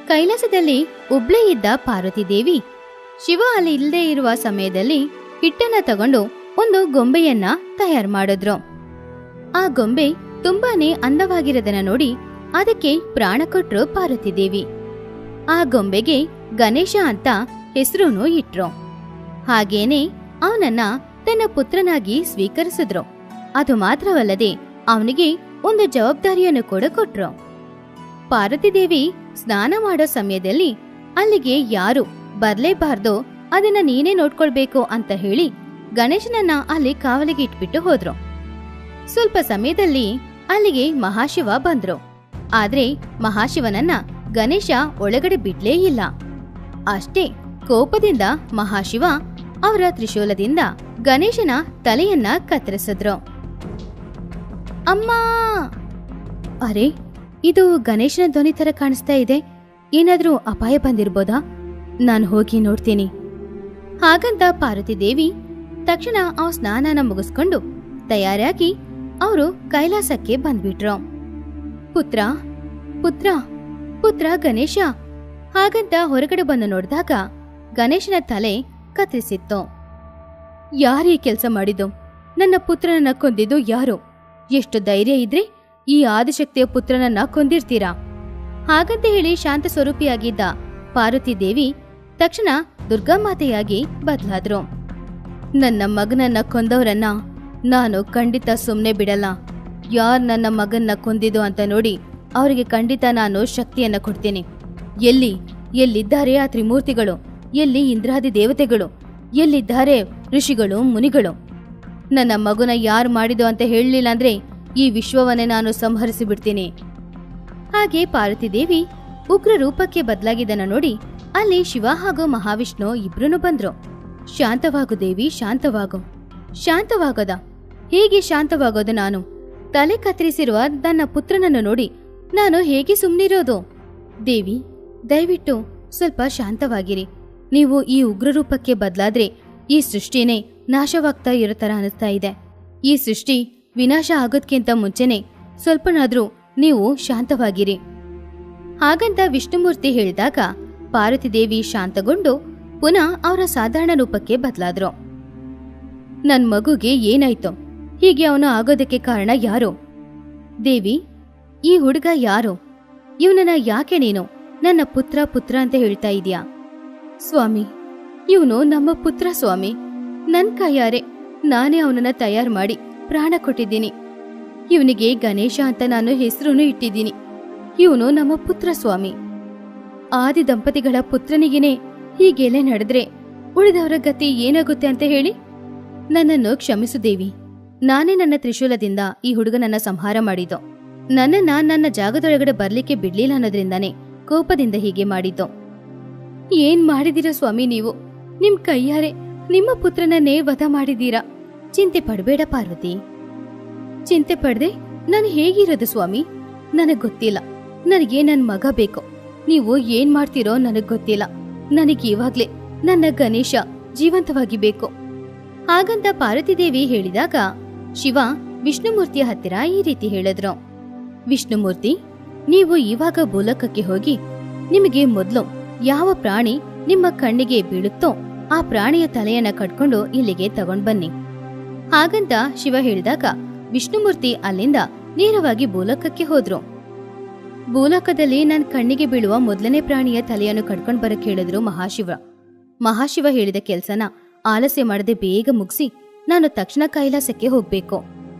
ಕೈಲಾಸದಲ್ಲಿ ಒಬ್ಳೇ ಇದ್ದ ಪಾರ್ವತಿ ದೇವಿ ಶಿವ ಅಲ್ಲಿ ಇಲ್ಲದೆ ಇರುವ ಸಮಯದಲ್ಲಿ ಹಿಟ್ಟನ್ನ ತಗೊಂಡು ಒಂದು ಗೊಂಬೆಯನ್ನ ತಯಾರು ಮಾಡಿದ್ರು. ಆ ಗೊಂಬೆ ತುಂಬಾನೇ ಅಂದವಾಗಿರೋದನ್ನ ನೋಡಿ ಅದಕ್ಕೆ ಪ್ರಾಣ ಕೊಟ್ರು ಪಾರ್ವತಿ ದೇವಿ. ಆ ಗೊಂಬೆಗೆ ಗಣೇಶ ಅಂತ ಹೆಸರೂನು ಇಟ್ರು. ಹಾಗೇನೆ ಅವನನ್ನ ತನ್ನ ಪುತ್ರನಾಗಿ ಸ್ವೀಕರಿಸಿದ್ರು. ಅದು ಮಾತ್ರವಲ್ಲದೆ ಅವನಿಗೆ ಒಂದು ಜವಾಬ್ದಾರಿಯನ್ನು ಕೂಡ ಕೊಟ್ರು. ಪಾರ್ವತಿ ದೇವಿ ಸ್ನಾನ ಮಾಡೋ ಸಮಯದಲ್ಲಿ ಅಲ್ಲಿಗೆ ಯಾರು ಬರ್ಲೇಬಾರ್ದು, ಅದನ್ನ ನೀನೇ ನೋಡ್ಕೊಳ್ಬೇಕು ಅಂತ ಹೇಳಿ ಗಣೇಶನನ್ನ ಅಲ್ಲಿ ಕಾವಲಿಗೆ ಇಟ್ಬಿಟ್ಟು ಹೋದ್ರು. ಸ್ವಲ್ಪ ಸಮಯದಲ್ಲಿ ಅಲ್ಲಿಗೆ ಮಹಾಶಿವ ಬಂದ್ರು. ಆದ್ರೆ ಮಹಾಶಿವನನ್ನ ಗಣೇಶ ಒಳಗಡೆ ಬಿಡ್ಲೇ ಇಲ್ಲ. ಅಷ್ಟೇ ಕೋಪದಿಂದ ಮಹಾಶಿವ ಅವರ ತ್ರಿಶೂಲದಿಂದ ಗಣೇಶನ ತಲೆಯನ್ನ ಕತ್ತರಿಸಿದ್ರು. ಅಮ್ಮ! ಅರೆ, ಇದು ಗಣೇಶನ ಧ್ವನಿ ತರ ಕಾಣಿಸ್ತಾ ಇದೆ. ಏನಾದ್ರೂ ಅಪಾಯ ಬಂದಿರ್ಬೋದಾ? ನಾನು ಹೋಗಿ ನೋಡ್ತೀನಿ. ಹಾಗಂತ ಪಾರ್ವತಿ ದೇವಿ ತಕ್ಷಣ ಆ ಸ್ನಾನನ ಮುಗಿಸ್ಕೊಂಡು ತಯಾರಾಗಿ ಅವರು ಕೈಲಾಸಕ್ಕೆ ಬಂದ್ಬಿಟ್ರು. ಪುತ್ರ ಪುತ್ರ ಪುತ್ರ ಗಣೇಶ! ಹಾಗಂತ ಹೊರಗಡೆ ಬಂದು ನೋಡಿದಾಗ ಗಣೇಶನ ತಲೆ ಕತ್ತರಿಸಿತ್ತು. ಯಾರೀ ಕೆಲಸ ಮಾಡಿದ್ದು? ನನ್ನ ಪುತ್ರನನ್ನ ಕೊಂದಿದ್ದು ಯಾರು? ಎಷ್ಟು ಧೈರ್ಯ ಇದ್ರೆ ಈ ಆದಿಶಕ್ತಿಯ ಪುತ್ರನನ್ನ ಕೊಂದಿರ್ತೀರಾ? ಹಾಗಂತ ಹೇಳಿ ಶಾಂತ ಸ್ವರೂಪಿಯಾಗಿದ್ದ ಪಾರ್ವತಿ ದೇವಿ ತಕ್ಷಣ ದುರ್ಗಾಮಾತೆಯಾಗಿ ಬದಲಾದ್ರು. ನನ್ನ ಮಗನನ್ನ ಕೊಂದವರನ್ನ ನಾನು ಖಂಡಿತ ಸುಮ್ಮನೆ ಬಿಡಲ್ಲ. ಯಾರ್ ನನ್ನ ಮಗನ್ನ ಕೊಂದಿದ್ದು ಅಂತ ನೋಡಿ ಅವರಿಗೆ ಖಂಡಿತ ನಾನು ಶಕ್ತಿಯನ್ನ ಕೊಡ್ತೀನಿ. ಎಲ್ಲಿದ್ದಾರೆ ಆ ತ್ರಿಮೂರ್ತಿಗಳು? ಎಲ್ಲಿ ಇಂದ್ರಾದಿ ದೇವತೆಗಳು? ಎಲ್ಲಿದ್ದಾರೆ ಋಷಿಗಳು ಮುನಿಗಳು? ನನ್ನ ಮಗುನ ಯಾರು ಮಾಡಿದ್ದು ಅಂತ ಹೇಳಲಿಲ್ಲ ಅಂದ್ರೆ ಈ ವಿಶ್ವವನ್ನೇ ನಾನು ಸಂಹರಿಸಿ ಬಿಡ್ತೀನಿ. ಹಾಗೆ ಪಾರ್ವತಿ ದೇವಿ ಉಗ್ರ ರೂಪಕ್ಕೆ ಬದಲಾಗಿದ್ದನ್ನ ನೋಡಿ ಅಲ್ಲಿ ಶಿವ ಹಾಗೂ ಮಹಾವಿಷ್ಣು ಇಬ್ರು ಬಂದ್ರು. ಶಾಂತವಾಗು ದೇವಿ, ಶಾಂತವಾಗು. ಶಾಂತವಾಗೋದ? ಹೇಗೆ ಶಾಂತವಾಗೋದು? ನಾನು ತಲೆ ಕತ್ತರಿಸಿರುವ ನನ್ನ ಪುತ್ರನನ್ನು ನೋಡಿ ನಾನು ಹೇಗೆ ಸುಮ್ಮನಿರೋದು? ದೇವಿ, ದಯವಿಟ್ಟು ಸ್ವಲ್ಪ ಶಾಂತವಾಗಿರಿ. ನೀವು ಈ ಉಗ್ರ ರೂಪಕ್ಕೆ ಬದಲಾದ್ರೆ ಈ ಸೃಷ್ಟಿನೇ ನಾಶವಾಗ್ತಾ ಇರೋ ತರ ಅನಿಸ್ತಾ ಇದೆ. ಈ ಸೃಷ್ಟಿ ವಿನಾಶ ಆಗೋದ್ಕಿಂತ ಮುಂಚೆನೆ ಸ್ವಲ್ಪನಾದ್ರೂ ನೀವು ಶಾಂತವಾಗಿರಿ. ಹಾಗಂತ ವಿಷ್ಣುಮೂರ್ತಿ ಹೇಳಿದಾಗ ಪಾರ್ವತಿ ದೇವಿ ಶಾಂತಗೊಂಡು ಪುನಃ ಅವರ ಸಾಧಾರಣ ರೂಪಕ್ಕೆ ಬದಲಾದ್ರು. ನನ್ ಮಗುಗೆ ಏನಾಯ್ತು? ಹೀಗೆ ಅವನು ಆಗೋದಕ್ಕೆ ಕಾರಣ ಯಾರು? ದೇವಿ, ಈ ಹುಡುಗ ಯಾರು? ಇವನನ್ನ ಯಾಕೆ ನೀನು ನನ್ನ ಪುತ್ರ ಪುತ್ರ ಅಂತ ಹೇಳ್ತಾ ಇದೀಯಾ? ಸ್ವಾಮಿ, ಇವನು ನಮ್ಮ ಪುತ್ರ ಸ್ವಾಮಿ. ನನ್ ಕೈಯಾರೆ ನಾನೇ ಅವನನ್ನ ತಯಾರು ಮಾಡಿ ಪ್ರಾಣ ಕೊಟ್ಟಿದ್ದೀನಿ. ಇವನಿಗೆ ಗಣೇಶ ಅಂತ ನಾನು ಹೆಸರನ್ನು ಇಟ್ಟಿದ್ದೀನಿ. ಇವನು ನಮ್ಮ ಪುತ್ರ ಸ್ವಾಮಿ. ಆದಿ ದಂಪತಿಗಳ ಪುತ್ರನಿಗೇನೆ ಹೀಗೆಲ್ಲ ನಡೆದ್ರೆ ಉಳಿದವರ ಗತಿ ಏನಾಗುತ್ತೆ ಅಂತ ಹೇಳಿ? ನನ್ನನ್ನು ಕ್ಷಮಿಸು ದೇವಿ. ನಾನೇ ನನ್ನ ತ್ರಿಶೂಲದಿಂದ ಈ ಹುಡುಗನನ್ನ ಸಂಹಾರ ಮಾಡಿದ್ದು. ನನ್ನನ್ನ ನನ್ನ ಜಾಗದೊಳಗಡೆ ಬರ್ಲಿಕ್ಕೆ ಬಿಡ್ಲಿಲ್ಲ ಅನ್ನೋದ್ರಿಂದಾನೇ ಕೋಪದಿಂದ ಹೀಗೆ ಮಾಡಿದ್ದು. ಏನ್ ಮಾಡಿದೀರ ಸ್ವಾಮಿ ನೀವು? ನಿಮ್ ಕೈಯಾರೆ ನಿಮ್ಮ ಪುತ್ರನನ್ನೇ ವಧ ಮಾಡಿದೀರಾ. ಚಿಂತೆ ಪಡಬೇಡ ಪಾರ್ವತಿ. ಚಿಂತೆ ಪಡ್ದೆ ನಾನು ಹೇಗಿರೋದು ಸ್ವಾಮಿ? ನನಗ್ ಗೊತ್ತಿಲ್ಲ. ನನಗೆ ನನ್ ಮಗ ಬೇಕು. ನೀವು ಏನ್ ಮಾಡ್ತೀರೋ ನನಗ್ ಗೊತ್ತಿಲ್ಲ. ನನಗೆ ಇವಾಗ್ಲೇ ನನ್ನ ಗಣೇಶ ಜೀವಂತವಾಗಿ ಬೇಕು. ಹಾಗಂತ ಪಾರ್ವತಿ ದೇವಿ ಹೇಳಿದಾಗ ಶಿವ ವಿಷ್ಣುಮೂರ್ತಿಯ ಹತ್ತಿರ ಈ ರೀತಿ ಹೇಳಿದ್ರು. ವಿಷ್ಣುಮೂರ್ತಿ, ನೀವು ಇವಾಗ ಭೂಲೋಕಕ್ಕೆ ಹೋಗಿ ನಿಮಗೆ ಮೊದಲು ಯಾವ ಪ್ರಾಣಿ ನಿಮ್ಮ ಕಣ್ಣಿಗೆ ಬೀಳುತ್ತೋ ಆ ಪ್ರಾಣಿಯ ತಲೆಯನ್ನ ಕಟ್ಕೊಂಡು ಇಲ್ಲಿಗೆ ತಗೊಂಡ್ ಬನ್ನಿ. ಹಾಗಂತ ಶಿವ ಹೇಳಿದಾಗ ವಿಷ್ಣುಮೂರ್ತಿ ಅಲ್ಲಿಂದ ನೇರವಾಗಿ ಭೂಲೋಕಕ್ಕೆ ಹೋದ್ರು. ಭೂಲೋಕದಲ್ಲಿ ನನ್ನ ಕಣ್ಣಿಗೆ ಬೀಳುವ ಮೊದಲನೇ ಪ್ರಾಣಿಯ ತಲೆಯನ್ನು ಕಟ್ಕೊಂಡ್ ಬರಕ್ ಹೇಳಿದ್ರು ಮಹಾಶಿವ. ಮಹಾಶಿವ ಹೇಳಿದ ಕೆಲ್ಸನ ಆಲಸ್ಯ ಮಾಡದೆ ಬೇಗ ಮುಗಿಸಿ ನಾನು ತಕ್ಷಣ ಕೈಲಾಸಕ್ಕೆ ಹೋಗ್ಬೇಕು.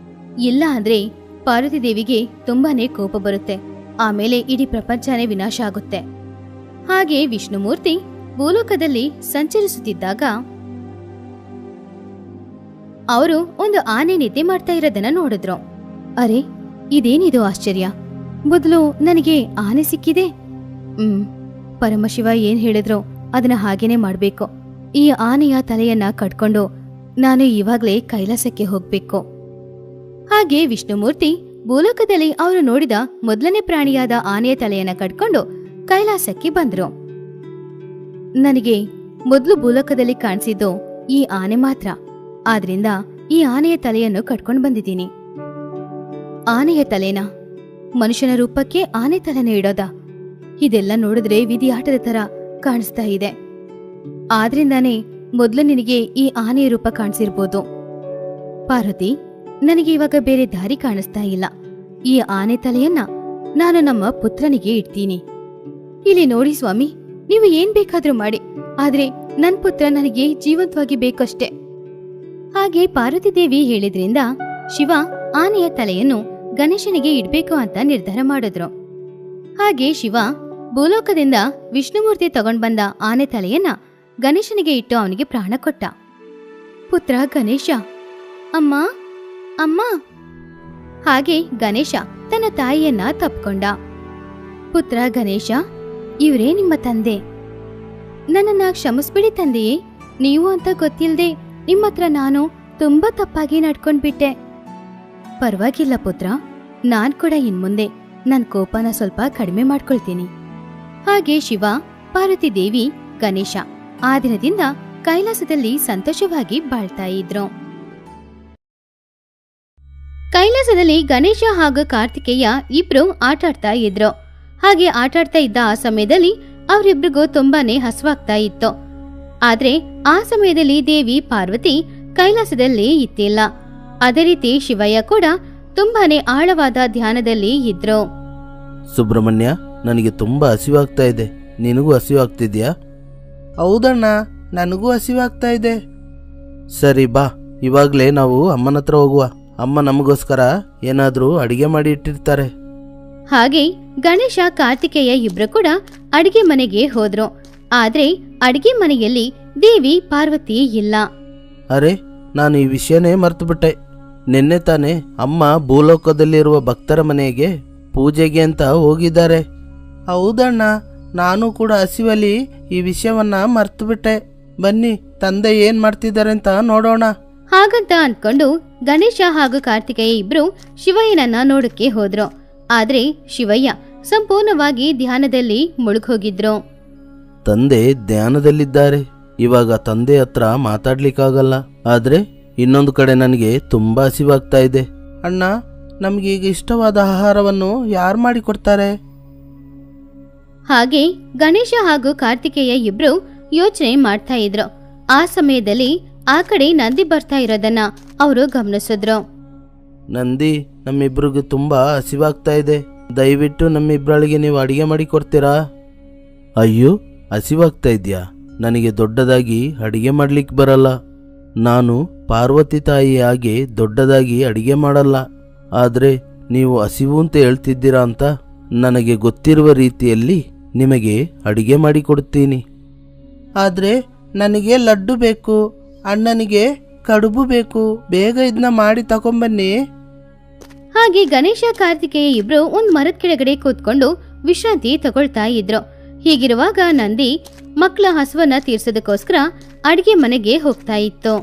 ಇಲ್ಲ ಅಂದ್ರೆ ಪಾರ್ವತಿ ದೇವಿಗೆ ತುಂಬಾನೇ ಕೋಪ ಬರುತ್ತೆ. ಆಮೇಲೆ ಇಡೀ ಪ್ರಪಂಚನೇ ವಿನಾಶ ಆಗುತ್ತೆ. ಹಾಗೆ ವಿಷ್ಣುಮೂರ್ತಿ ಭೂಲೋಕದಲ್ಲಿ ಸಂಚರಿಸುತ್ತಿದ್ದಾಗ ಅವರು ಒಂದು ಆನೆ ನಿದ್ದೆ ಮಾಡ್ತಾ ಇರೋದನ್ನ ನೋಡಿದ್ರು. ಅರೆ, ಇದೇನಿದು ಆಶ್ಚರ್ಯ! ಮೊದಲು ನನಗೆ ಆನೆ ಸಿಕ್ಕಿದೆ. ಪರಮಶಿವ ಏನ್ ಹೇಳಿದ್ರು ಅದನ್ನ ಹಾಗೇನೆ ಮಾಡ್ಬೇಕು. ಈ ಆನೆಯ ತಲೆಯನ್ನ ಕಟ್ಕೊಂಡು ನಾನು ಇವಾಗ್ಲೇ ಕೈಲಾಸಕ್ಕೆ ಹೋಗ್ಬೇಕು. ಹಾಗೆ ವಿಷ್ಣುಮೂರ್ತಿ ಭೂಲೋಕದಲ್ಲಿ ಅವರು ನೋಡಿದ ಮೊದಲನೇ ಪ್ರಾಣಿಯಾದ ಆನೆಯ ತಲೆಯನ್ನ ಕಟ್ಕೊಂಡು ಕೈಲಾಸಕ್ಕೆ ಬಂದ್ರು. ನನಗೆ ಮೊದಲು ಭೂಲೋಕದಲ್ಲಿ ಕಾಣಿಸಿದ್ದು ಈ ಆನೆ ಮಾತ್ರ. ಆದ್ರಿಂದ ಈ ಆನೆಯ ತಲೆಯನ್ನು ಕಟ್ಕೊಂಡು ಬಂದಿದ್ದೀನಿ. ಆನೆಯ ತಲೆನ ಮನುಷ್ಯನ ರೂಪಕ್ಕೆ ಆನೆ ತಲೆನ ಇಡೋದ? ಇದೆಲ್ಲ ನೋಡಿದ್ರೆ ವಿಧಿ ಆಟದ ತರ ಕಾಣಿಸ್ತಾ ಇದೆ. ಆದ್ರಿಂದಾನೇ ಮೊದ್ಲು ನಿನಗೆ ಈ ಆನೆಯ ರೂಪ ಕಾಣಿಸಿರ್ಬೋದು. ಪಾರ್ವತಿ, ನನಗೆ ಇವಾಗ ಬೇರೆ ದಾರಿ ಕಾಣಿಸ್ತಾ ಇಲ್ಲ. ಈ ಆನೆ ತಲೆಯನ್ನ ನಾನು ನಮ್ಮ ಪುತ್ರನಿಗೆ ಇಡ್ತೀನಿ. ಇಲ್ಲಿ ನೋಡಿ ಸ್ವಾಮಿ, ನೀವು ಏನ್ ಬೇಕಾದ್ರೂ ಮಾಡಿ, ಆದ್ರೆ ನನ್ ಪುತ್ರ ನನಗೆ ಜೀವಂತವಾಗಿ ಬೇಕಷ್ಟೇ. ಹಾಗೆ ಪಾರ್ವತಿ ದೇವಿ ಹೇಳಿದ್ರಿಂದ ಶಿವ ಆನೆಯ ತಲೆಯನ್ನು ಗಣೇಶನಿಗೆ ಇಡ್ಬೇಕು ಅಂತ ನಿರ್ಧಾರ ಮಾಡಿದ್ರು. ಹಾಗೆ ಶಿವ ಭೂಲೋಕದಿಂದ ವಿಷ್ಣುಮೂರ್ತಿ ತಗೊಂಡ್ ಬಂದ ಆನೆ ತಲೆಯನ್ನ ಗಣೇಶನಿಗೆ ಇಟ್ಟು ಅವನಿಗೆ ಪ್ರಾಣ ಕೊಟ್ಟ. ಪುತ್ರ ಗಣೇಶ, ಅಮ್ಮ ಅಮ್ಮ. ಹಾಗೆ ಗಣೇಶ ತನ್ನ ತಾಯಿಯನ್ನ ತಪ್ಕೊಂಡ. ಪುತ್ರ ಗಣೇಶ, ಇವರೇ ನಿಮ್ಮ ತಂದೆ. ನನ್ನನ್ನ ಕ್ಷಮಿಸ್ಬಿಡಿ ತಂದೆಯೇ. ನೀವು ಅಂತ ಗೊತ್ತಿಲ್ದೆ ನಿಮ್ಮತ್ರ ನಾನು ತುಂಬಾ ತಪ್ಪಾಗಿ ನಡ್ಕೊಂಡ್ಬಿಟ್ಟೆ. ಪರವಾಗಿಲ್ಲ ಪುತ್ರ, ನಾನ್ ಕೂಡ ಇನ್ಮುಂದೆ ನನ್ ಕೋಪನ ಸ್ವಲ್ಪ ಕಡಿಮೆ ಮಾಡ್ಕೊಳ್ತೀನಿ. ಹಾಗೆ ಶಿವ, ಪಾರ್ವತಿ ದೇವಿ, ಗಣೇಶ ಆ ದಿನದಿಂದ ಕೈಲಾಸದಲ್ಲಿ ಸಂತೋಷವಾಗಿ ಬಾಳ್ತಾ ಇದ್ರು. ಕೈಲಾಸದಲ್ಲಿ ಗಣೇಶ ಹಾಗೂ ಕಾರ್ತಿಕೇಯ ಇಬ್ರು ಆಟಾಡ್ತಾ ಇದ್ರು. ಹಾಗೆ ಆಟಾಡ್ತಾ ಇದ್ದ ಆ ಸಮಯದಲ್ಲಿ ಅವರಿಬ್ರಿಗೂ ತುಂಬಾನೇ ಹಸುವಾಗ್ತಾ ಇತ್ತು. ಆದ್ರೆ ಆ ಸಮಯದಲ್ಲಿ ದೇವಿ ಪಾರ್ವತಿ ಕೈಲಾಸದಲ್ಲಿ ಇತ್ತಿಲ್ಲ. ಅದೇ ರೀತಿ ಶಿವಯ್ಯ ಕೂಡ ತುಂಬಾನೇ ಆಳವಾದ ಧ್ಯಾನದಲ್ಲಿ ಇದ್ರು. ಸುಬ್ರಹ್ಮಣ್ಯ, ನನಗೆ ತುಂಬಾ ಹಸಿವಾಗ್ತಾ ಇದೆ. ನಿನಗೂ ಹಸಿವಾಗ್ತಿದ್ಯಾ? ಹೌದಣ್ಣ, ನನಗೂ ಹಸಿವಾಗ್ತಾ ಇದೆ. ಸರಿ ಬಾ, ಇವಾಗ್ಲೇ ನಾವು ಅಮ್ಮನ ಹತ್ರ ಹೋಗುವ. ಅಮ್ಮ ನಮಗೋಸ್ಕರ ಏನಾದ್ರೂ ಅಡಿಗೆ ಮಾಡಿ ಇಟ್ಟಿರ್ತಾರೆ. ಹಾಗೆ ಗಣೇಶ ಕಾರ್ತಿಕೇಯ ಇಬ್ರು ಕೂಡ ಅಡಿಗೆ ಮನೆಗೆ ಹೋದ್ರು. ಆದ್ರೆ ಅಡಿಗೆ ಮನೆಯಲ್ಲಿ ದೇವಿ ಪಾರ್ವತಿ ಇಲ್ಲ. ಅರೆ, ನಾನು ಈ ವಿಷಯನೇ ಮರ್ತುಬಿಟ್ಟೆ. ನಿನ್ನೆ ತಾನೇ ಅಮ್ಮ ಭೂಲೋಕದಲ್ಲಿರುವ ಭಕ್ತರ ಮನೆಗೆ ಪೂಜೆಗೆ ಅಂತ ಹೋಗಿದ್ದಾರೆ. ಹೌದಣ್ಣ, ನಾನು ಕೂಡ ಹಸಿವಲ್ಲಿ ಈ ವಿಷಯವನ್ನ ಮರ್ತುಬಿಟ್ಟೆ. ಬನ್ನಿ, ತಂದೆ ಏನ್ ಮಾಡ್ತಿದ್ದಾರೆ ಅಂತ ನೋಡೋಣ. ಹಾಗಂತ ಅನ್ಕೊಂಡು ಗಣೇಶ ಹಾಗೂ ಕಾರ್ತಿಕೇಯ ಇಬ್ರು ಶಿವಯ್ಯನನ್ನ ನೋಡಕ್ಕೆ ಹೋದ್ರು. ಆದ್ರೆ ಶಿವಯ್ಯ ಸಂಪೂರ್ಣವಾಗಿ ಧ್ಯಾನದಲ್ಲಿ ಮುಳುಗೋಗಿದ್ರು. ತಂದೆ ಧ್ಯಾನದಲ್ಲಿದ್ದಾರೆ. ಇವಾಗ ತಂದೆ ಹತ್ರ ಮಾತಾಡ್ಲಿಕ್ಕಾಗಲ್ಲ. ಆದ್ರೆ ಇನ್ನೊಂದು ಕಡೆ ನನಗೆ ತುಂಬಾ ಹಸಿವಾಗ್ತಾ ಇದೆ. ಅಣ್ಣ, ನಮ್ಗೆ ಈಗ ಇಷ್ಟವಾದ ಆಹಾರವನ್ನು ಯಾರು ಮಾಡಿಕೊಡ್ತಾರೆ? ಹಾಗೆ ಗಣೇಶ ಹಾಗೂ ಕಾರ್ತಿಕೇಯ ಇಬ್ರು ಯೋಚನೆ ಮಾಡ್ತಾ ಇದ್ರು. ಆ ಸಮಯದಲ್ಲಿ ಆ ಕಡೆ ನಂದಿ ಬರ್ತಾ ಇರೋದನ್ನ ಅವರು ಗಮನಿಸಿದ್ರು. ನಂದಿ, ನಮ್ಮಿಬ್ರಿಗೂ ತುಂಬಾ ಹಸಿವಾಗ್ತಾ ಇದೆ. ದಯವಿಟ್ಟು ನಮ್ಮಿಬ್ರಳಿಗೆ ನೀವು ಅಡಿಗೆ ಮಾಡಿ ಕೊಡ್ತೀರಾ? ಅಯ್ಯೋ, ಹಸಿವಾಗ್ತಾ ಇದ್ಯಾ? ನನಗೆ ದೊಡ್ಡದಾಗಿ ಅಡಿಗೆ ಮಾಡ್ಲಿಕ್ಕೆ ಬರಲ್ಲ. ನಾನು ಪಾರ್ವತಿ ತಾಯಿ ಹಾಗೆ ದೊಡ್ಡದಾಗಿ ಅಡಿಗೆ ಮಾಡಲ್ಲ. ಆದ್ರೆ ನೀವು ಹಸಿವು ಅಂತ ಹೇಳ್ತಿದ್ದೀರಾ ಅಂತ ನನಗೆ ಗೊತ್ತಿರುವ ರೀತಿಯಲ್ಲಿ ನಿಮಗೆ ಅಡಿಗೆ ಮಾಡಿ ಕೊಡ್ತೀನಿ. ಆದ್ರೆ ನನಗೆ ಲಡ್ಡು ಬೇಕು, ಅಣ್ಣನಿಗೆ ಕಡುಬು ಬೇಕು. ಬೇಗ ಇದನ್ನ ಮಾಡಿ ತಗೊಂಬನ್ನಿ. ಹಾಗೆ ಗಣೇಶ ಕಾರ್ತಿಕೇಯ ಇಬ್ರು ಒಂದ್ ಮರದ ಕೆಳಗಡೆ ಕೂತ್ಕೊಂಡು ವಿಶ್ರಾಂತಿ ತಗೊಳ್ತಾ ಇದ್ರು. ಹೀಗಿರುವಾಗ ನಂದಿ ಮಕ್ಕಳ ಹಸುವನ್ನ ತೀರ್ಸೋದಕ್ಕೋಸ್ಕರ ಅಡಿಗೆ ಮನೆಗೆ ಹೋಗ್ತಾ ಇತ್ತು.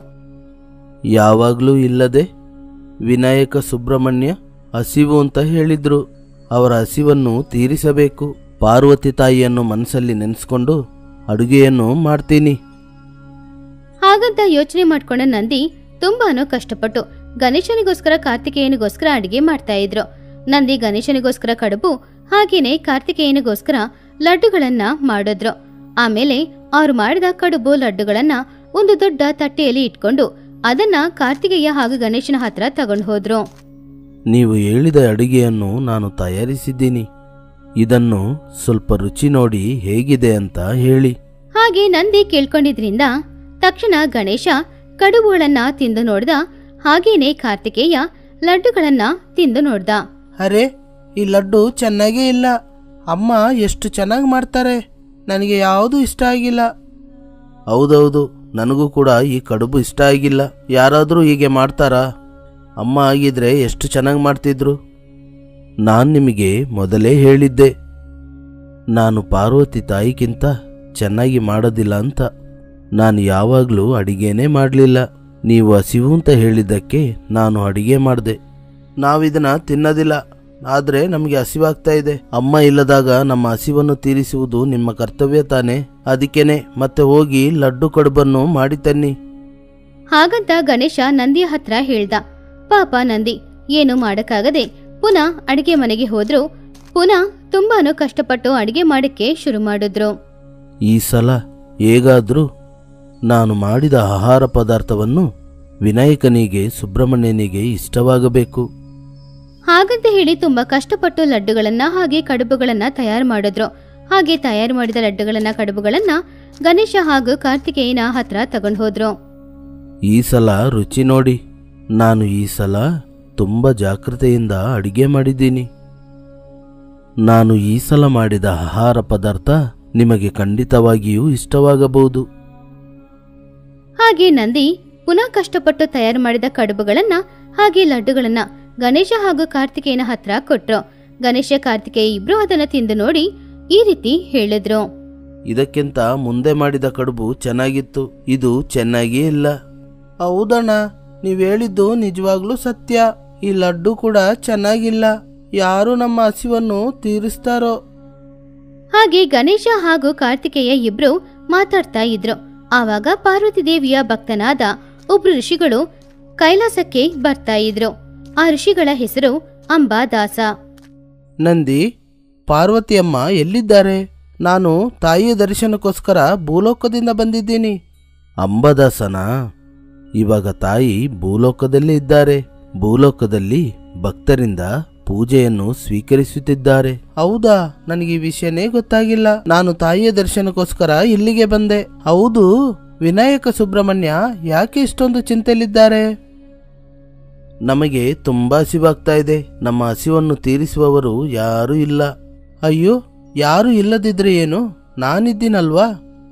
ಯಾವಾಗ್ಲೂ ಇಲ್ಲದೆ ವಿನಾಯಕ ಸುಬ್ರಹ್ಮಣ್ಯ ಹಸಿವು ಅಂತ ಹೇಳಿದ್ರು. ಅವರ ಹಸಿವನ್ನು ತೀರಿಸಬೇಕು. ಪಾರ್ವತಿ ತಾಯಿಯನ್ನು ಮನಸ್ಸಲ್ಲಿ ನೆನೆಸ್ಕೊಂಡು ಅಡುಗೆಯನ್ನು ಮಾಡ್ತೀನಿ. ಹಾಗಂತ ಯೋಚನೆ ಮಾಡ್ಕೊಂಡ ನಂದಿ ತುಂಬಾನು ಕಷ್ಟಪಟ್ಟು ಗಣೇಶನಿಗೋಸ್ಕರ ಕಾರ್ತಿಕೇಯನಿಗೋಸ್ಕರ ಅಡಿಗೆ ಮಾಡ್ತಾ ಇದ್ರು. ನಂದಿ ಗಣೇಶನಿಗೋಸ್ಕರ ಕಡುಬು ಹಾಗೇನೆ ಕಾರ್ತಿಕೇಯನಿಗೋಸ್ಕರ ಲಡ್ಡುಗಳನ್ನ ಮಾಡಿದ್ರು. ಆಮೇಲೆ ಅವ್ರು ಮಾಡಿದ ಕಡುಬು ಲಡ್ಡುಗಳನ್ನ ಒಂದು ದೊಡ್ಡ ತಟ್ಟೆಯಲ್ಲಿ ಇಟ್ಕೊಂಡು ಅದನ್ನ ಕಾರ್ತಿಕೇಯ ಹಾಗೂ ಗಣೇಶನ ಹತ್ರ ತಗೊಂಡು ಹೋದ್ರು. ನೀವು ಹೇಳಿದ ಅಡಿಗೆಯನ್ನು ನಾನು ತಯಾರಿಸಿದ್ದೀನಿ. ಇದನ್ನು ಸ್ವಲ್ಪ ರುಚಿ ನೋಡಿ ಹೇಗಿದೆ ಅಂತ ಹೇಳಿ. ಹಾಗೆ ನಂದಿ ಕೇಳ್ಕೊಂಡಿದ್ರಿಂದ ತಕ್ಷಣ ಗಣೇಶ ಕಡುಬುಗಳನ್ನ ತಿಂದು ನೋಡ್ದ. ಹಾಗೇನೆ ಕಾರ್ತಿಕೇಯ ಲಡ್ಡುಗಳನ್ನ ತಿಂದು ನೋಡ್ದ. ಅರೆ, ಈ ಲಡ್ಡು ಚೆನ್ನಾಗೇ ಇಲ್ಲ. ಅಮ್ಮ ಎಷ್ಟು ಚೆನ್ನಾಗಿ ಮಾಡ್ತಾರೆ. ನನಗೆ ಯಾವುದು ಇಷ್ಟ ಆಗಿಲ್ಲ. ಹೌದೌದು, ನನಗೂ ಕೂಡ ಈ ಕಡುಬು ಇಷ್ಟ ಆಗಿಲ್ಲ. ಯಾರಾದರೂ ಹೀಗೆ ಮಾಡ್ತಾರಾ? ಅಮ್ಮ ಆಗಿದ್ರೆ ಎಷ್ಟು ಚೆನ್ನಾಗಿ ಮಾಡ್ತಿದ್ರು. ನಾನು ನಿಮಗೆ ಮೊದಲೇ ಹೇಳಿದ್ದೆ, ನಾನು ಪಾರ್ವತಿ ತಾಯಿಗಿಂತ ಚೆನ್ನಾಗಿ ಮಾಡೋದಿಲ್ಲ ಅಂತ. ನಾನು ಯಾವಾಗಲೂ ಅಡಿಗೆನೇ ಮಾಡಲಿಲ್ಲ. ನೀವು ಹಸಿವು ಅಂತ ಹೇಳಿದ್ದಕ್ಕೆ ನಾನು ಅಡಿಗೆ ಮಾಡಿದೆ. ನಾವಿದನ್ನ ತಿನ್ನೋದಿಲ್ಲ, ಆದರೆ ನಮಗೆ ಹಸಿವಾಗ್ತಾ ಇದೆ. ಅಮ್ಮ ಇಲ್ಲದಾಗ ನಮ್ಮ ಹಸಿವನ್ನು ತೀರಿಸುವುದು ನಿಮ್ಮ ಕರ್ತವ್ಯ ತಾನೆ. ಅದಕ್ಕೇನೆ ಮತ್ತೆ ಹೋಗಿ ಲಡ್ಡು ಕಡುಬನ್ನು ಮಾಡಿ ತನ್ನಿ. ಹಾಗಂತ ಗಣೇಶ ನಂದಿಯ ಹತ್ರ ಹೇಳ್ದ. ಪಾಪ ನಂದಿ ಏನು ಮಾಡಕ್ಕಾಗದೆ ಪುನಃ ಅಡಿಗೆ ಮನೆಗೆ ಹೋದ್ರು. ಪುನಃ ತುಂಬಾನು ಕಷ್ಟಪಟ್ಟು ಅಡಿಗೆ ಮಾಡಕ್ಕೆ ಶುರು ಮಾಡಿದ್ರು. ಈ ಸಲ ಹೇಗಾದ್ರೂ ನಾನು ಮಾಡಿದ ಆಹಾರ ಪದಾರ್ಥವನ್ನು ವಿನಾಯಕನಿಗೆ ಸುಬ್ರಹ್ಮಣ್ಯನಿಗೆ ಇಷ್ಟವಾಗಬೇಕು. ಹಾಗಂತ ಹೇಳಿ ತುಂಬಾ ಕಷ್ಟಪಟ್ಟು ಲಡ್ಡುಗಳನ್ನ ಹಾಗೆ ಕಡುಬುಗಳನ್ನ ತಯಾರು ಮಾಡಿದ್ರು. ಹಾಗೆ ತಯಾರು ಮಾಡಿದ ಲಡ್ಡುಗಳನ್ನ ಕಡುಬುಗಳನ್ನ ಗಣೇಶ ಹಾಗೂ ಕಾರ್ತಿಕೇಯನ ಹತ್ರ ತಗೊಂಡು ಹೋದ್ರು. ಈ ಸಲ ರುಚಿ ನೋಡಿ, ನಾನು ಈ ಸಲ ತುಂಬ ಜಾಗೃತೆಯಿಂದ ಅಡಿಗೆ ಮಾಡಿದ್ದೀನಿ. ನಾನು ಈ ಸಲ ಮಾಡಿದ ಆಹಾರ ಪದಾರ್ಥ ನಿಮಗೆ ಖಂಡಿತವಾಗಿಯೂ ಇಷ್ಟವಾಗಬಹುದು. ಹಾಗೆ ನಂದಿ ಪುನಃ ಕಷ್ಟಪಟ್ಟು ತಯಾರು ಮಾಡಿದ ಕಡುಬುಗಳನ್ನ ಹಾಗೆ ಲಡ್ಡುಗಳನ್ನ ಗಣೇಶ ಹಾಗೂ ಕಾರ್ತಿಕೇಯನ ಹತ್ರ ಕೊಟ್ರು. ಗಣೇಶ ಕಾರ್ತಿಕೇಯ ಇಬ್ರು ಅದನ್ನ ತಿಂದು ನೋಡಿ ಈ ರೀತಿ ಹೇಳಿದ್ರು. ಇದಕ್ಕಿಂತ ಮುಂದೆ ಮಾಡಿದ ಕಡುಬು ಚೆನ್ನಾಗಿತ್ತು, ಇದು ಚೆನ್ನಾಗಿಯೇ ಇಲ್ಲ. ಹೌದಣ್ಣ, ನೀವ್ ಹೇಳಿದ್ದು ನಿಜವಾಗ್ಲೂ ಸತ್ಯ. ಈ ಲಡ್ಡು ಕೂಡ ಚೆನ್ನಾಗಿಲ್ಲ. ಯಾರು ನಮ್ಮ ಹಸಿವನ್ನು ತೀರಿಸ್ತಾರೋ. ಹಾಗೆ ಗಣೇಶ ಹಾಗೂ ಕಾರ್ತಿಕೇಯ ಇಬ್ರು ಮಾತಾಡ್ತಾ ಇದ್ರು. ಆವಾಗ ಪಾರ್ವತಿ ದೇವಿಯ ಭಕ್ತನಾದ ಒಬ್ರು ಋಷಿಗಳು ಕೈಲಾಸಕ್ಕೆ ಬರ್ತಾ ಇದ್ರು. ಆ ಋಷಿಗಳ ಹೆಸರು ಅಂಬಾದಾಸ. ನಂದಿ, ಪಾರ್ವತಿಯಮ್ಮ ಎಲ್ಲಿದ್ದಾರೆ? ನಾನು ತಾಯಿಯ ದರ್ಶನಕ್ಕೋಸ್ಕರ ಭೂಲೋಕದಿಂದ ಬಂದಿದ್ದೀನಿ. ಅಂಬದಾಸನ ಇವಾಗ ತಾಯಿ ಭೂಲೋಕದಲ್ಲೇ ಇದ್ದಾರೆ. ಭೂಲೋಕದಲ್ಲಿ ಭಕ್ತರಿಂದ ಪೂಜೆಯನ್ನು ಸ್ವೀಕರಿಸುತ್ತಿದ್ದಾರೆ. ಹೌದಾ? ನನಗೆ ಈ ವಿಷಯನೇ ಗೊತ್ತಾಗಿಲ್ಲ. ನಾನು ತಾಯಿಯ ದರ್ಶನಕ್ಕೋಸ್ಕರ ಇಲ್ಲಿಗೆ ಬಂದೆ. ಹೌದು, ವಿನಾಯಕ ಸುಬ್ರಹ್ಮಣ್ಯ ಯಾಕೆ ಇಷ್ಟೊಂದು ಚಿಂತೆಯಲ್ಲಿದ್ದಾರೆ? ನಮಗೆ ತುಂಬಾ ಹಸಿವಾಗ್ತಾ ಇದೆ. ನಮ್ಮ ಹಸಿವನ್ನು ತೀರಿಸುವವರು ಯಾರೂ ಇಲ್ಲ. ಅಯ್ಯೋ, ಯಾರು ಇಲ್ಲದಿದ್ರೆ ಏನು? ನಾನಿದ್ದೀನಲ್ವಾ?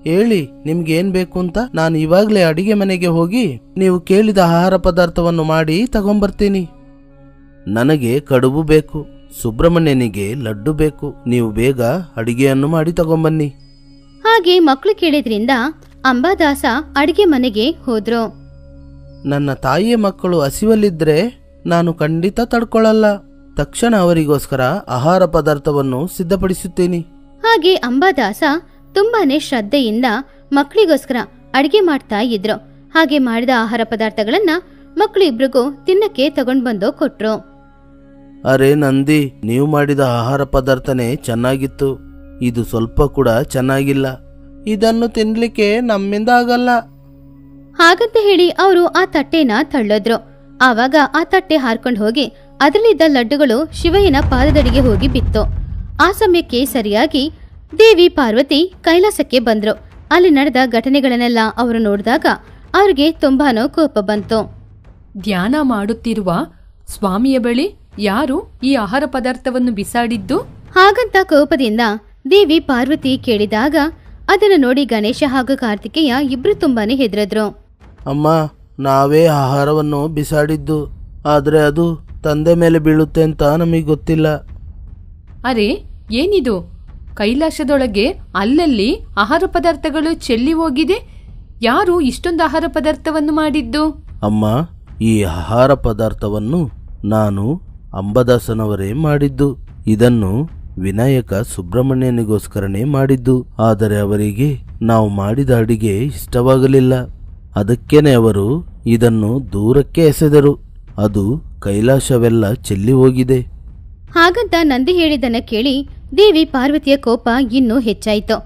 ಹೇಳಿ, ನಿಮ್ಗೇನ್ ಬೇಕು ಅಂತ. ನಾನು ಇವಾಗ್ಲೇ ಅಡಿಗೆ ಮನೆಗೆ ಹೋಗಿ ನೀವು ಕೇಳಿದ ಆಹಾರ ಪದಾರ್ಥವನ್ನು ಮಾಡಿ ತಗೊಂಬರ್ತೀನಿ. ನನಗೆ ಕಡುಬು ಬೇಕು, ಸುಬ್ರಹ್ಮಣ್ಯನಿಗೆ ಲಡ್ಡು ಬೇಕು. ನೀವು ಬೇಗ ಅಡಿಗೆಯನ್ನು ಮಾಡಿ ತಗೊಂಬನ್ನಿ. ಹಾಗೆ ಮಕ್ಕಳು ಕೇಳಿದ್ರಿಂದ ಅಂಬಾದಾಸ ಅಡಿಗೆ ಮನೆಗೆ ಹೋದ್ರು. ನನ್ನ ತಾಯಿಯ ಮಕ್ಕಳು ಹಸಿವಲ್ಲಿದ್ರೆ ನಾನು ಖಂಡಿತ ತಡ್ಕೊಳ್ಳಲ್ಲ. ತಕ್ಷಣ ಅವರಿಗೋಸ್ಕರ ಆಹಾರ ಪದಾರ್ಥವನ್ನು ಸಿದ್ಧಪಡಿಸುತ್ತೀನಿ. ಹಾಗೆ ಅಂಬಾದಾಸ ತುಂಬಾನೇ ಶ್ರದ್ಧೆಯಿಂದ ಮಕ್ಕಳಿಗೋಸ್ಕರ ಅಡಿಗೆ ಮಾಡ್ತಾ ಇದ್ರು. ಹಾಗೆ ಮಾಡಿದ ಆಹಾರ ಪದಾರ್ಥಗಳನ್ನ ಮಕ್ಕಳು ಇಬ್ರಿಗೂ ತಿನ್ನಕ್ಕೆ ತಗೊಂಡ್ ಬಂದು ಕೊಟ್ರು. ಅರೆ ನಂದಿ, ನೀವು ಮಾಡಿದ ಆಹಾರ ಪದಾರ್ಥನೇ ಚೆನ್ನಾಗಿತ್ತು, ಇದು ಸ್ವಲ್ಪ ಕೂಡ ಚೆನ್ನಾಗಿಲ್ಲ. ಇದನ್ನು ತಿನ್ಲಿಕ್ಕೆ ನಮ್ಮಿಂದ ಆಗಲ್ಲ. ಹಾಗಂತ ಹೇಳಿ ಅವರು ಆ ತಟ್ಟೆನ ತಳ್ಳೋದ್ರು. ಆವಾಗ ಆ ತಟ್ಟೆ ಹಾರ್ಕೊಂಡು ಹೋಗಿ ಅದರಲ್ಲಿದ್ದ ಲಡ್ಡುಗಳು ಶಿವಯ್ಯನ ಪಾದದಡಿಗೆ ಹೋಗಿ ಬಿತ್ತು. ಆ ಸಮಯಕ್ಕೆ ಸರಿಯಾಗಿ ದೇವಿ ಪಾರ್ವತಿ ಕೈಲಾಸಕ್ಕೆ ಬಂದ್ರು. ಅಲ್ಲಿ ನಡೆದ ಘಟನೆಗಳನ್ನೆಲ್ಲ ಅವರು ನೋಡಿದಾಗ ಅವ್ರಿಗೆ ತುಂಬಾನೋ ಕೋಪ ಬಂತು. ಧ್ಯಾನ ಮಾಡುತ್ತಿರುವ ಸ್ವಾಮಿಯ ಬಳಿ ಯಾರು ಈ ಆಹಾರ ಪದಾರ್ಥವನ್ನು ಬಿಸಾಡಿದ್ದು? ಹಾಗಂತ ಕೋಪದಿಂದ ದೇವಿ ಪಾರ್ವತಿ ಕೇಳಿದಾಗ ಅದನ್ನು ನೋಡಿ ಗಣೇಶ ಹಾಗೂ ಕಾರ್ತಿಕೇಯ ಇಬ್ರು ತುಂಬಾನೇ ಹೆದರಿದ್ರು. ಅಮ್ಮ, ನಾವೇ ಆಹಾರವನ್ನು ಬಿಸಾಡಿದ್ದು. ಆದ್ರೆ ಅದು ತಂದೆ ಮೇಲೆ ಬೀಳುತ್ತೆ ಅಂತ ನಮಗೆ ಗೊತ್ತಿಲ್ಲ. ಅರೆ, ಏನಿದು? ಕೈಲಾಸದೊಳಗೆ ಅಲ್ಲಲ್ಲಿ ಆಹಾರ ಪದಾರ್ಥಗಳು ಚೆಲ್ಲಿ ಹೋಗಿದೆ. ಯಾರು ಇಷ್ಟೊಂದು ಆಹಾರ ಪದಾರ್ಥವನ್ನು ಮಾಡಿದ್ದು? ಅಮ್ಮ, ಈ ಆಹಾರ ಪದಾರ್ಥವನ್ನು ನಾನು ಅಂಬದಾಸನವರೇ ಮಾಡಿದ್ದು. ಇದನ್ನು ವಿನಾಯಕ ಸುಬ್ರಹ್ಮಣ್ಯನಿಗೋಸ್ಕರನೇ ಮಾಡಿದ್ದು. ಆದರೆ ಅವರಿಗೆ ನಾವು ಮಾಡಿದ ಅಡಿಗೆ ಇಷ್ಟವಾಗಲಿಲ್ಲ. ಅದಕ್ಕೇನೆ ಅವರು ಇದನ್ನು ದೂರಕ್ಕೆ ಎಸೆದರು. ಅದು ಕೈಲಾಸವೆಲ್ಲ ಚೆಲ್ಲಿ ಹೋಗಿದೆ. ಹಾಗಂತ ನಂದಿ ಹೇಳಿದ್ದನ್ನ ಕೇಳಿ ದೇವಿ ಪಾರ್ವತಿಯ ಕೋಪ ಇನ್ನೂ ಹೆಚ್ಚಾಯಿತು.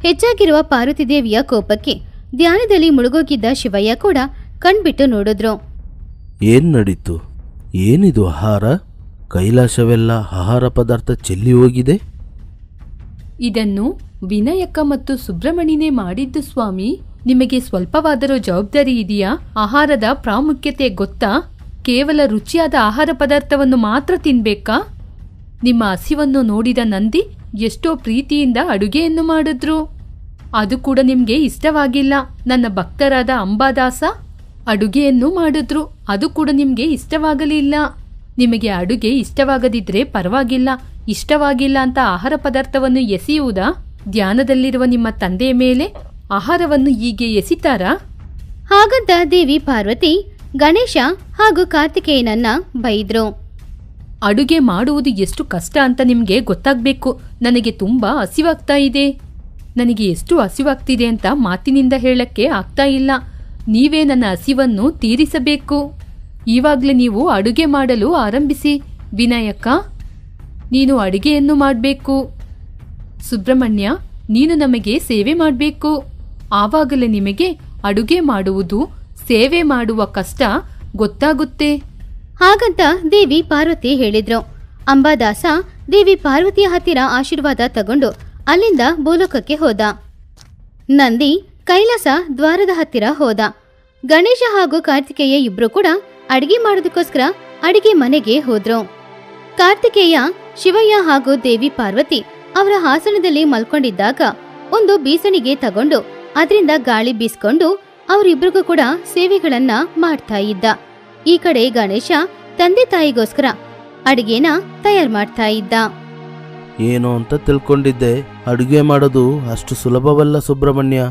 ಹೆಚ್ಚಾಗಿರುವ ಪಾರ್ವತಿ ದೇವಿಯ ಕೋಪಕ್ಕೆ ಧ್ಯಾನದಲ್ಲಿ ಮುಳುಗೋಗಿದ್ದ ಶಿವಯ್ಯ ಕೂಡ ಕಣ್ಬಿಟ್ಟು ನೋಡಿದ್ರು. ಏನ್ ನಡೀತು? ಏನಿದು ಆಹಾರ? ಕೈಲಾಸವೆಲ್ಲ ಆಹಾರ ಪದಾರ್ಥ ಚೆಲ್ಲಿ ಹೋಗಿದೆ. ಇದನ್ನು ವಿನಾಯಕ ಮತ್ತು ಸುಬ್ರಹ್ಮಣ್ಯನೇ ಮಾಡಿದ್ದು ಸ್ವಾಮಿ. ನಿಮಗೆ ಸ್ವಲ್ಪವಾದರೂ ಜವಾಬ್ದಾರಿ ಇದೆಯಾ? ಆಹಾರದ ಪ್ರಾಮುಖ್ಯತೆ ಗೊತ್ತಾ? ಕೇವಲ ರುಚಿಯಾದ ಆಹಾರ ಪದಾರ್ಥವನ್ನು ಮಾತ್ರ ತಿನ್ಬೇಕಾ? ನಿಮ್ಮ ಹಸಿವನ್ನು ನೋಡಿದ ನಂದಿ ಎಷ್ಟೋ ಪ್ರೀತಿಯಿಂದ ಅಡುಗೆಯನ್ನು ಮಾಡಿದ್ರು. ಅದು ಕೂಡ ನಿಮ್ಗೆ ಇಷ್ಟವಾಗಿಲ್ಲ. ನನ್ನ ಭಕ್ತರಾದ ಅಂಬಾದಾಸ ಅಡುಗೆಯನ್ನು ಮಾಡಿದ್ರು, ಅದು ಕೂಡ ನಿಮ್ಗೆ ಇಷ್ಟವಾಗಲಿಲ್ಲ. ನಿಮಗೆ ಅಡುಗೆ ಇಷ್ಟವಾಗದಿದ್ರೆ ಪರವಾಗಿಲ್ಲ, ಇಷ್ಟವಾಗಿಲ್ಲ ಅಂತ ಆಹಾರ ಪದಾರ್ಥವನ್ನು ಎಸೆಯುವುದಾ? ಧ್ಯಾನದಲ್ಲಿರುವ ನಿಮ್ಮ ತಂದೆಯ ಮೇಲೆ ಆಹಾರವನ್ನು ಹೀಗೆ ಎಸಿತಾರಾ? ಹಾಗಂತ ದೇವಿ ಪಾರ್ವತಿ ಗಣೇಶ ಹಾಗೂ ಕಾರ್ತಿಕೇಯನನ್ನ ಬೈದ್ರು. ಅಡುಗೆ ಮಾಡುವುದು ಎಷ್ಟು ಕಷ್ಟ ಅಂತ ನಿಮ್ಗೆ ಗೊತ್ತಾಗ್ಬೇಕು. ನನಗೆ ತುಂಬಾ ಹಸಿವಾಗ್ತಾ ಇದೆ. ನನಗೆ ಎಷ್ಟು ಹಸಿವಾಗ್ತಿದೆ ಅಂತ ಮಾತಿನಿಂದ ಹೇಳಕ್ಕೆ ಆಗ್ತಾ ಇಲ್ಲ. ನೀವೇ ನನ್ನ ಹಸಿವನ್ನು ತೀರಿಸಬೇಕು. ಈವಾಗ್ಲೇ ನೀವು ಅಡುಗೆ ಮಾಡಲು ಆರಂಭಿಸಿ. ವಿನಾಯಕ, ನೀನು ಅಡಿಗೆಯನ್ನು ಮಾಡಬೇಕು. ಸುಬ್ರಹ್ಮಣ್ಯ, ನೀನು ನಮಗೆ ಸೇವೆ ಮಾಡಬೇಕು. ಆವಾಗಲೇ ನಿಮಗೆ ಅಡುಗೆ ಮಾಡುವುದು, ಸೇವೆ ಮಾಡುವ ಕಷ್ಟ ಗೊತ್ತಾಗುತ್ತೆ. ಹಾಗಂತ ದೇವಿ ಪಾರ್ವತಿ ಹೇಳಿದ್ರು. ಅಂಬಾದಾಸ ದೇವಿ ಪಾರ್ವತಿಯ ಹತ್ತಿರ ಆಶೀರ್ವಾದ ತಗೊಂಡು ಅಲ್ಲಿಂದ ಭೂಲೋಕಕ್ಕೆ ಹೋದ. ನಂದಿ ಕೈಲಾಸ ದ್ವಾರದ ಹತ್ತಿರ ಹೋದ. ಗಣೇಶ ಹಾಗೂ ಕಾರ್ತಿಕೇಯ ಇಬ್ರು ಕೂಡ ಅಡಿಗೆ ಮಾಡೋದಕ್ಕೋಸ್ಕರ ಅಡಿಗೆ ಮನೆಗೆ ಹೋದ್ರು. ಕಾರ್ತಿಕೇಯ ಶಿವಯ್ಯ ಹಾಗೂ ದೇವಿ ಪಾರ್ವತಿ ಅವರ ಹಾಸನದಲ್ಲಿ ಮಲ್ಕೊಂಡಿದ್ದಾಗ ಒಂದು ಬೀಸಣಿಗೆ ತಗೊಂಡು ಅದರಿಂದ ಗಾಳಿ ಬೀಸ್ಕೊಂಡು ಅವರಿಬ್ರಿಗೂ ಕೂಡ ಸೇವೆಗಳನ್ನ ಮಾಡ್ತಾ ಇದ್ದ. ಈ ಕಡೆ ಗಣೇಶ ತಂದೆ ತಾಯಿಗೋಸ್ಕರ ಅಡಿಗೆನ ತಯಾರು ಮಾಡ್ತಾ ಇದ್ದ. ಏನು ಅಂತ ತಿಳ್ಕೊಂಡಿದ್ದೆ, ಅಡುಗೆ ಮಾಡೋದು ಅಷ್ಟು ಸುಲಭವಲ್ಲ ಸುಬ್ರಹ್ಮಣ್ಯ.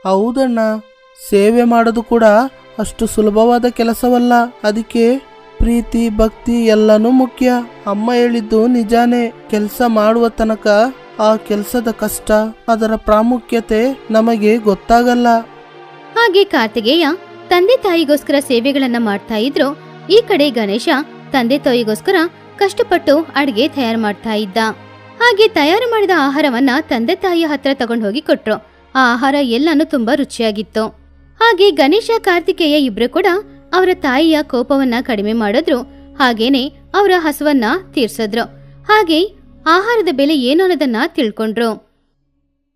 ಹೌದಣ್ಣ, ಸೇವೆ ಮಾಡೋದು ಕೂಡ ಅಷ್ಟು ಸುಲಭವಾದ ಕೆಲಸವಲ್ಲ. ಅದಕ್ಕೆ ಪ್ರೀತಿ ಭಕ್ತಿ ಎಲ್ಲನೂ ಮುಖ್ಯ. ಅಮ್ಮ ಹೇಳಿದ್ದು ನಿಜಾನೇ. ಕೆಲಸ ಮಾಡುವ ತನಕ ಆ ಕೆಲಸದ ಕಷ್ಟ, ಅದರ ಪ್ರಾಮುಖ್ಯತೆ ನಮಗೆ ಗೊತ್ತಾಗಲ್ಲ. ಹಾಗೆ ಕಾರ್ತಿಕೇಯ ತಂದೆ ತಾಯಿಗೋಸ್ಕರ ಸೇವೆಗಳನ್ನ ಮಾಡ್ತಾ ಇದ್ರು. ಈ ಕಡೆ ಗಣೇಶ ತಂದೆ ತಾಯಿಗೋಸ್ಕರ ಕಷ್ಟಪಟ್ಟು ಅಡಿಗೆ ತಯಾರು ಮಾಡ್ತಾ ಇದ್ದ. ಹಾಗೆ ತಯಾರು ಮಾಡಿದ ಆಹಾರವನ್ನ ತಂದೆ ತಾಯಿಯ ಹತ್ರ ತಗೊಂಡು ಹೋಗಿ ಕೊಟ್ರು. ಆ ಆಹಾರ ಎಲ್ಲಾನು ತುಂಬಾ ರುಚಿಯಾಗಿತ್ತು. ಹಾಗೆ ಗಣೇಶ ಕಾರ್ತಿಕೇಯ ಇಬ್ರು ಕೂಡ ಅವರ ತಾಯಿಯ ಕೋಪವನ್ನ ಕಡಿಮೆ ಮಾಡಿದ್ರು. ಹಾಗೇನೆ ಅವರ ಹಸುವನ್ನ ತೀರ್ಸಿದ್ರು. ಹಾಗೆ ಆಹಾರದ ಬೆಲೆ ಏನು ಅನ್ನೋದನ್ನ ತಿಳ್ಕೊಂಡ್ರು.